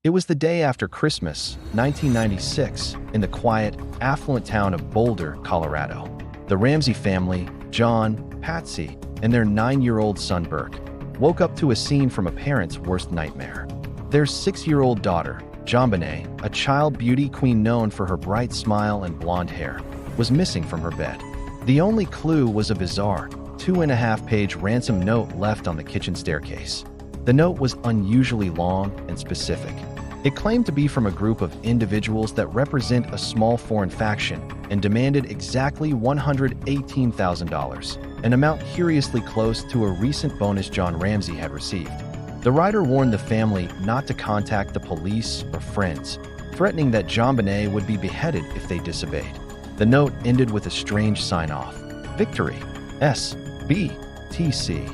It was the day after Christmas, 1996, in the quiet, affluent town of Boulder, Colorado. The Ramsey family, John, Patsy, and their 9-year-old son Burke, woke up to a scene from a parent's worst nightmare. Their 6-year-old daughter, JonBenét, a child beauty queen known for her bright smile and blonde hair, was missing from her bed. The only clue was a bizarre, 2.5-page ransom note left on the kitchen staircase. The note was unusually long and specific. It claimed to be from a group of individuals that represent a small foreign faction and demanded exactly $118,000, an amount curiously close to a recent bonus John Ramsey had received. The writer warned the family not to contact the police or friends, threatening that JonBenét would be beheaded if they disobeyed. The note ended with a strange sign-off: Victory, S.B.T.C.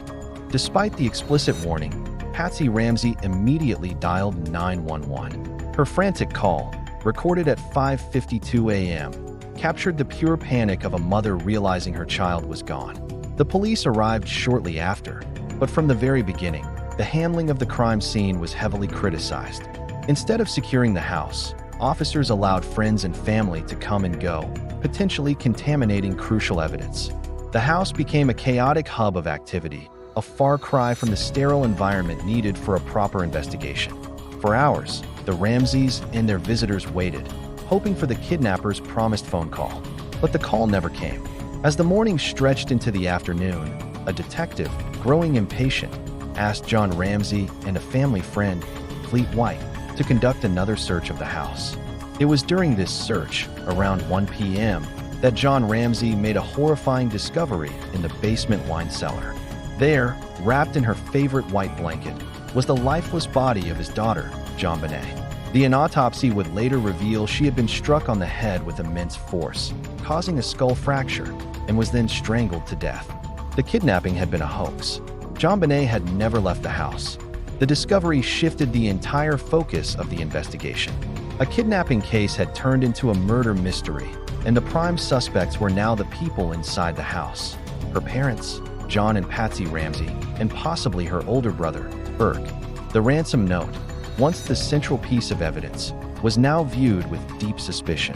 Despite the explicit warning, Patsy Ramsey immediately dialed 911. Her frantic call, recorded at 5:52 a.m., captured the pure panic of a mother realizing her child was gone. The police arrived shortly after, but from the very beginning, the handling of the crime scene was heavily criticized. Instead of securing the house, officers allowed friends and family to come and go, potentially contaminating crucial evidence. The house became a chaotic hub of activity, a far cry from the sterile environment needed for a proper investigation. For hours, the Ramseys and their visitors waited, hoping for the kidnappers' promised phone call. But the call never came. As the morning stretched into the afternoon, a detective, growing impatient, asked John Ramsey and a family friend, Fleet White, to conduct another search of the house. It was during this search, around 1 p.m., that John Ramsey made a horrifying discovery in the basement wine cellar. There, wrapped in her favorite white blanket, was the lifeless body of his daughter, JonBenét. The autopsy would later reveal she had been struck on the head with immense force, causing a skull fracture, and was then strangled to death. The kidnapping had been a hoax. JonBenét had never left the house. The discovery shifted the entire focus of the investigation. A kidnapping case had turned into a murder mystery, and the prime suspects were now the people inside the house: her parents, John and Patsy Ramsey, and possibly her older brother, Burke. The ransom note, once the central piece of evidence, was now viewed with deep suspicion.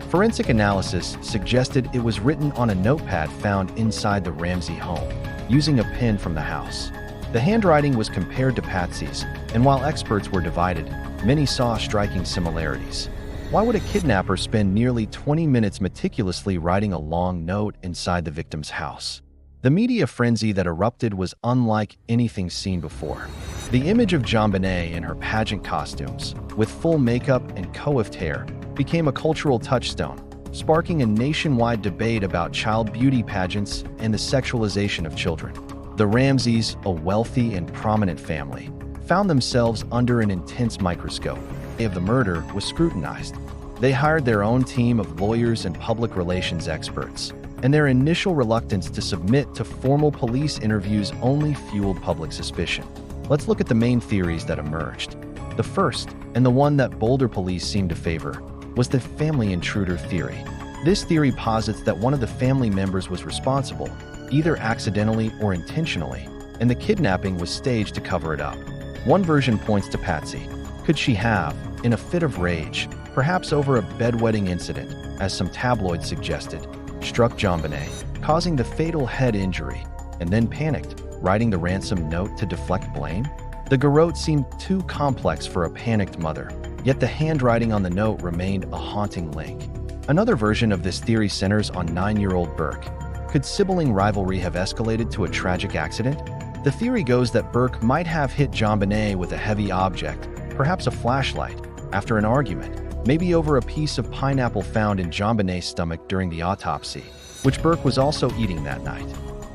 Forensic analysis suggested it was written on a notepad found inside the Ramsey home, using a pen from the house. The handwriting was compared to Patsy's, and while experts were divided, many saw striking similarities. Why would a kidnapper spend nearly 20 minutes meticulously writing a long note inside the victim's house? The media frenzy that erupted was unlike anything seen before. The image of JonBenét in her pageant costumes, with full makeup and coiffed hair, became a cultural touchstone, sparking a nationwide debate about child beauty pageants and the sexualization of children. The Ramseys, a wealthy and prominent family, found themselves under an intense microscope. The day of the murder was scrutinized. They hired their own team of lawyers and public relations experts, and their initial reluctance to submit to formal police interviews only fueled public suspicion. Let's look at the main theories that emerged. The first, and the one that Boulder police seemed to favor, was the family intruder theory. This theory posits that one of the family members was responsible, either accidentally or intentionally, and the kidnapping was staged to cover it up. One version points to Patsy. Could she have, in a fit of rage, perhaps over a bedwetting incident, as some tabloids suggested, struck JonBenét, causing the fatal head injury, and then panicked, writing the ransom note to deflect blame? The garrote seemed too complex for a panicked mother, yet the handwriting on the note remained a haunting link. Another version of this theory centers on 9-year-old Burke. Could sibling rivalry have escalated to a tragic accident? The theory goes that Burke might have hit JonBenét with a heavy object, perhaps a flashlight, after an argument, maybe over a piece of pineapple found in JonBenét's stomach during the autopsy, which Burke was also eating that night.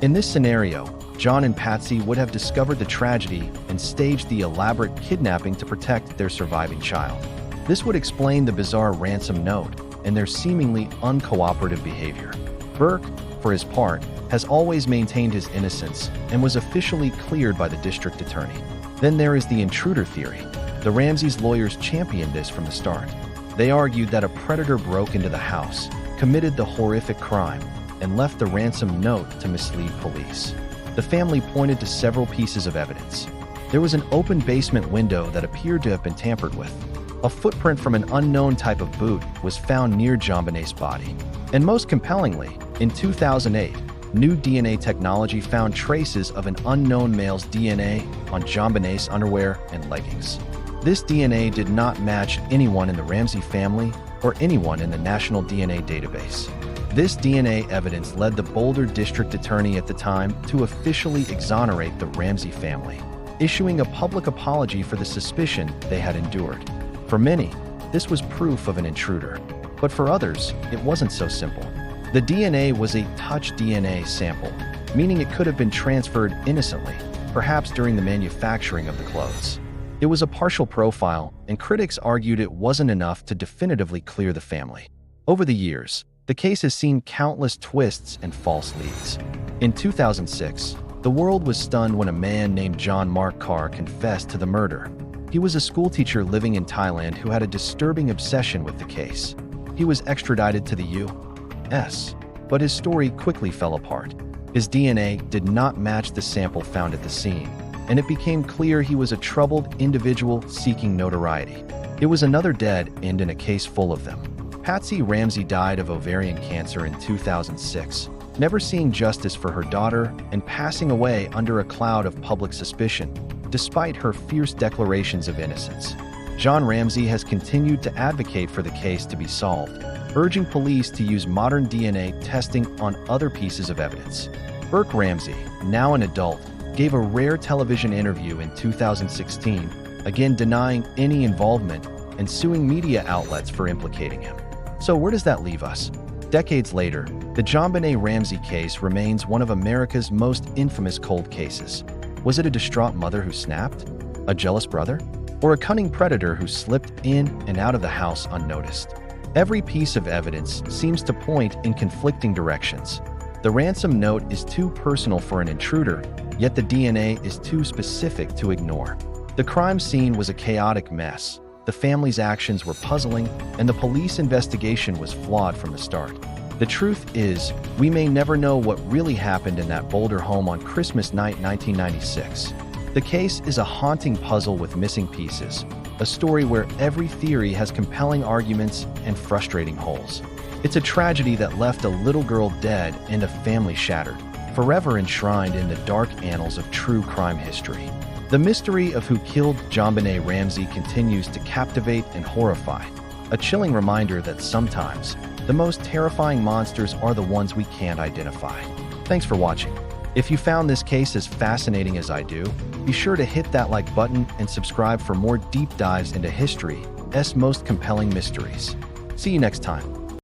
In this scenario, John and Patsy would have discovered the tragedy and staged the elaborate kidnapping to protect their surviving child. This would explain the bizarre ransom note and their seemingly uncooperative behavior. Burke, for his part, has always maintained his innocence and was officially cleared by the district attorney. Then there is the intruder theory. The Ramseys' lawyers championed this from the start. They argued that a predator broke into the house, committed the horrific crime, and left the ransom note to mislead police. The family pointed to several pieces of evidence: There was an open basement window that appeared to have been tampered with. A footprint from an unknown type of boot was found near JonBenét's body. And most compellingly, in 2008, new DNA technology found traces of an unknown male's DNA on JonBenét's underwear and leggings. This DNA did not match anyone in the Ramsey family or anyone in the National DNA Database. This DNA evidence led the Boulder district attorney at the time to officially exonerate the Ramsey family, issuing a public apology for the suspicion they had endured. For many, this was proof of an intruder, but for others, it wasn't so simple. The DNA was a touch DNA sample, meaning it could have been transferred innocently, perhaps during the manufacturing of the clothes. It was a partial profile, and critics argued it wasn't enough to definitively clear the family. Over the years, the case has seen countless twists and false leads. In 2006, the world was stunned when a man named John Mark Carr confessed to the murder. He was a schoolteacher living in Thailand who had a disturbing obsession with the case. He was extradited to the U.S., but his story quickly fell apart. His DNA did not match the sample found at the scene, and it became clear he was a troubled individual seeking notoriety. It was another dead end in a case full of them. Patsy Ramsey died of ovarian cancer in 2006, never seeing justice for her daughter and passing away under a cloud of public suspicion, despite her fierce declarations of innocence. John Ramsey has continued to advocate for the case to be solved, urging police to use modern DNA testing on other pieces of evidence. Burke Ramsey, now an adult, gave a rare television interview in 2016, again denying any involvement and suing media outlets for implicating him. So where does that leave us? Decades later, the JonBenét Ramsey case remains one of America's most infamous cold cases. Was it a distraught mother who snapped? A jealous brother? Or a cunning predator who slipped in and out of the house unnoticed? Every piece of evidence seems to point in conflicting directions. The ransom note is too personal for an intruder, yet the DNA is too specific to ignore. The crime scene was a chaotic mess. The family's actions were puzzling, and the police investigation was flawed from the start. The truth is, we may never know what really happened in that Boulder home on Christmas night 1996. The case is a haunting puzzle with missing pieces, a story where every theory has compelling arguments and frustrating holes. It's a tragedy that left a little girl dead and a family shattered, forever enshrined in the dark annals of true crime history. The mystery of who killed JonBenét Ramsey continues to captivate and horrify, a chilling reminder that sometimes the most terrifying monsters are the ones we can't identify. Thanks for watching. If you found this case as fascinating as I do, be sure to hit that like button and subscribe for more deep dives into history's most compelling mysteries. See you next time.